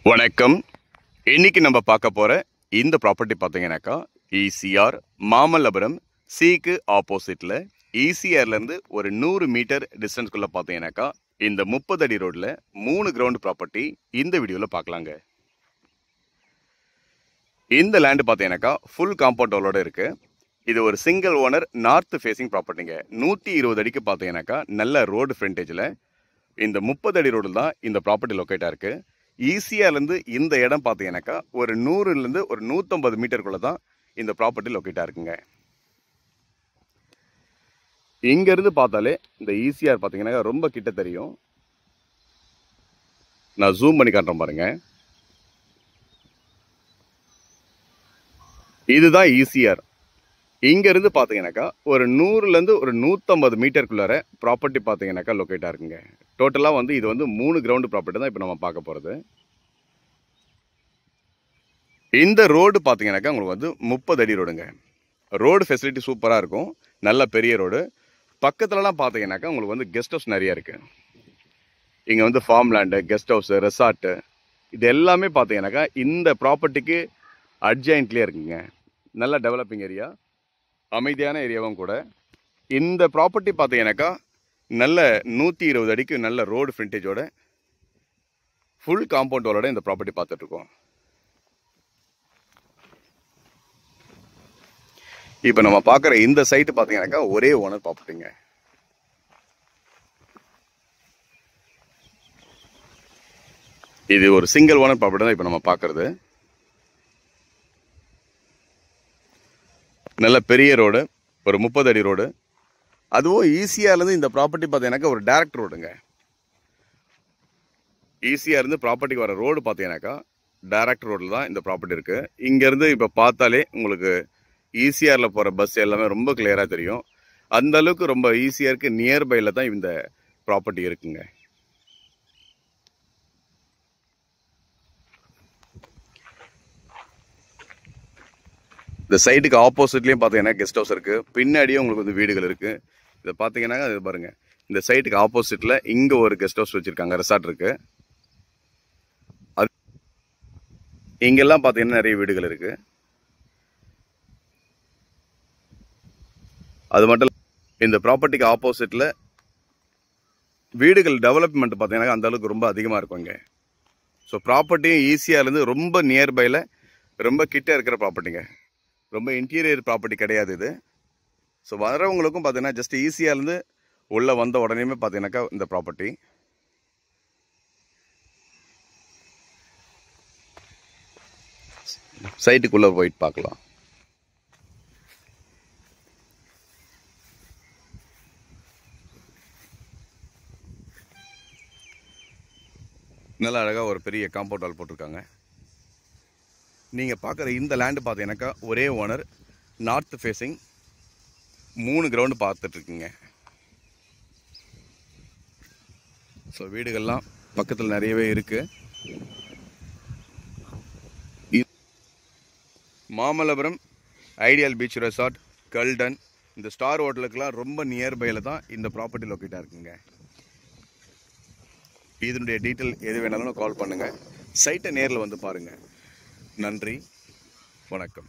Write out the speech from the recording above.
வணக்கம். இன்னைக்கு நம்ம பார்க்க போற இந்த ப்ராப்பர்ட்டி பார்த்தீங்கன்னாக்கா ஈசிஆர் மாமல்லபுரம் சிக்கு ஆப்போசிட்ல ஈசிஆர்ல இருந்து ஒரு 100 மீட்டர் டிஸ்டன்ஸ்குள்ள பார்த்தீங்கன்னாக்கா இந்த 30 அடி ரோட்ல 3 கிரவுண்ட் ப்ராப்பர்ட்டி இந்த வீடியோல பார்க்கலாங்க. இந்த லேண்ட் பார்த்தீங்கன்னாக்கா ஃபுல் காம்பவுண்ட் வாலோட இருக்கு. இது ஒரு சிங்கிள் ஓனர் நார்த் ஃபேசிங் ப்ராப்பர்ட்டிங்க. 120 அடிக்கு பார்த்தீங்கன்னாக்கா நல்ல ரோடு ஃப்ரண்டேஜில் இந்த 30 அடி ரோடு தான் இந்த ப்ராப்பர்ட்டி லொக்கேட்டாக இருக்கு. ஈசிஆர்லேருந்து இந்த இடம் பார்த்தீங்கன்னாக்கா ஒரு 100லேருந்து ஒரு 150 மீட்டருக்குள்ள தான் இந்த ப்ராப்பர்ட்டி லொக்கேட்டாக இருக்குங்க. இங்கேருந்து பார்த்தாலே இந்த ஈசிஆர் பார்த்தீங்கன்னாக்கா ரொம்ப கிட்ட தெரியும். நான் ஜூம் பண்ணி காட்டுறேன் பாருங்க. இதுதான் ஈசிஆர். இங்கேருந்து பார்த்தீங்கன்னாக்கா ஒரு 100லேருந்து ஒரு 150 மீட்டருக்குள்ளார ப்ராப்பர்ட்டி பார்த்தீங்கன்னாக்கா லொக்கேட்டாக இருக்குங்க. டோட்டலாக இது 3 கிரவுண்டு ப்ராப்பர்ட்டி தான் இப்போ நம்ம பார்க்க போகிறது. இந்த ரோடு பார்த்தீங்கன்னாக்கா உங்களுக்கு 30 அடி ரோடுங்க. ரோடு ஃபெசிலிட்டி சூப்பராக இருக்கும். நல்ல பெரிய ரோடு. பக்கத்துலலாம் பார்த்தீங்கன்னாக்கா உங்களுக்கு கெஸ்ட் ஹவுஸ் நிறையா இருக்குது. இங்கே form land, guest house, resort இது எல்லாமே பார்த்தீங்கன்னாக்கா இந்த ப்ராப்பர்ட்டிக்கு அட்ஜாயின்ட்லேயே இருக்குங்க. நல்ல டெவலப்பிங் ஏரியா, அமைதியான ஏரியாவும் கூட. இந்த ப்ராப்பர்ட்டி பார்த்தீங்கன்னாக்கா நல்ல 120 அடிக்கு நல்ல ரோடு ஃப்ரண்டேஜோட ஃபுல் காம்பவுண்ட் வாலோட இந்த ப்ராப்பர்ட்டி பார்த்துட்ருக்கோம். இப்போ நம்ம பார்க்குற இந்த சைட்டு பார்த்தீங்கன்னாக்கா ஒரே ஓனர் ப்ராப்பர்ட்டிங்க. இது ஒரு சிங்கிள் ஓனர் ப்ராப்பர்ட்டி தான் இப்போ நம்ம பார்க்குறது. நல்ல பெரிய ரோடு, ஒரு 30 அடி ரோடு. அதுவும் ஈசிஆர்லேருந்து இந்த ப்ராப்பர்ட்டி பார்த்தீங்கன்னாக்கா ஒரு டைரக்ட் ரோடுங்க. ஈசிஆர்லேருந்து ப்ராப்பர்ட்டிக்கு வர ரோடு பார்த்தீங்கன்னாக்கா டைரக்ட் ரோடில் தான் இந்த ப்ராப்பர்ட்டி இருக்குது. இங்கேருந்து இப்போ பார்த்தாலே உங்களுக்கு ஈசிஆரில் போகிற பஸ் எல்லாமே ரொம்ப கிளியராக தெரியும். அந்த அளவுக்கு ரொம்ப ஈஸியாக நியர்பையில் தான் இந்த ப்ராப்பர்ட்டி இருக்குங்க. இந்த சைட்டுக்கு ஆப்போசிட்லேயும் பார்த்தீங்கன்னா கெஸ்ட் ஹவுஸ் இருக்குது. பின்னாடியும் உங்களுக்கு வீடுகள் இருக்குது. இதை பார்த்தீங்கன்னா அது பாருங்கள், இந்த சைட்டுக்கு ஆப்போசிட்டில் இங்கே ஒரு கெஸ்ட் ஹவுஸ் வச்சுருக்காங்க, ரெசார்ட் இருக்குது. அது இங்கெல்லாம் பார்த்தீங்கன்னா நிறைய வீடுகள் இருக்குது. அது மட்டும் இந்த ப்ராப்பர்ட்டிக்கு ஆப்போசிட்டில் வீடுகள் டெவலப்மெண்ட் பார்த்தீங்கன்னா அந்த அளவுக்கு ரொம்ப அதிகமாக இருக்கும் இங்கே. ஸோ ப்ராப்பர்ட்டியும் ஈஸியாகலேருந்து ரொம்ப நியர்பையில் ரொம்ப கிட்ட இருக்கிற ப்ராப்பர்ட்டிங்க. ரொம்ப இன்டீரியர் ப்ராப்பர்ட்டி கிடையாது இது. ஸோ வரவங்களுக்கும் பார்த்தீங்கன்னா ஜஸ்ட் ஈஸியாகலேருந்து உள்ளே வந்த உடனேயுமே பார்த்தீங்கன்னாக்கா இந்த ப்ராப்பர்ட்டி. சைட்டுக்குள்ளே போயிட்டு பார்க்கலாம். நல்லா அழகாக ஒரு பெரிய காம்பவுண்ட் வால் போட்டிருக்காங்க. நீங்கள் பார்க்குற இந்த லேண்டு பார்த்தீங்கன்னாக்கா ஒரே ஓனர், நார்த் ஃபேஸிங், 3 கிரவுண்டு பார்த்துட்ருக்குங்க. ஸோ வீடுகள்லாம் பக்கத்தில் நிறையவே இருக்குது. மாமல்லபுரம் ஐடியல் பீச் ரெசார்ட், கல்டன், இந்த ஸ்டார் ஹோட்டலுக்கெல்லாம் ரொம்ப நியர்பையில் தான் இந்த ப்ராப்பர்ட்டி லொக்கேட்டாக இருக்குங்க. இதனுடைய டீட்டெயில் எது வேணாலும் கால் பண்ணுங்கள். சைட்டை நேரில் வந்து பாருங்கள். நன்றி, வணக்கம்.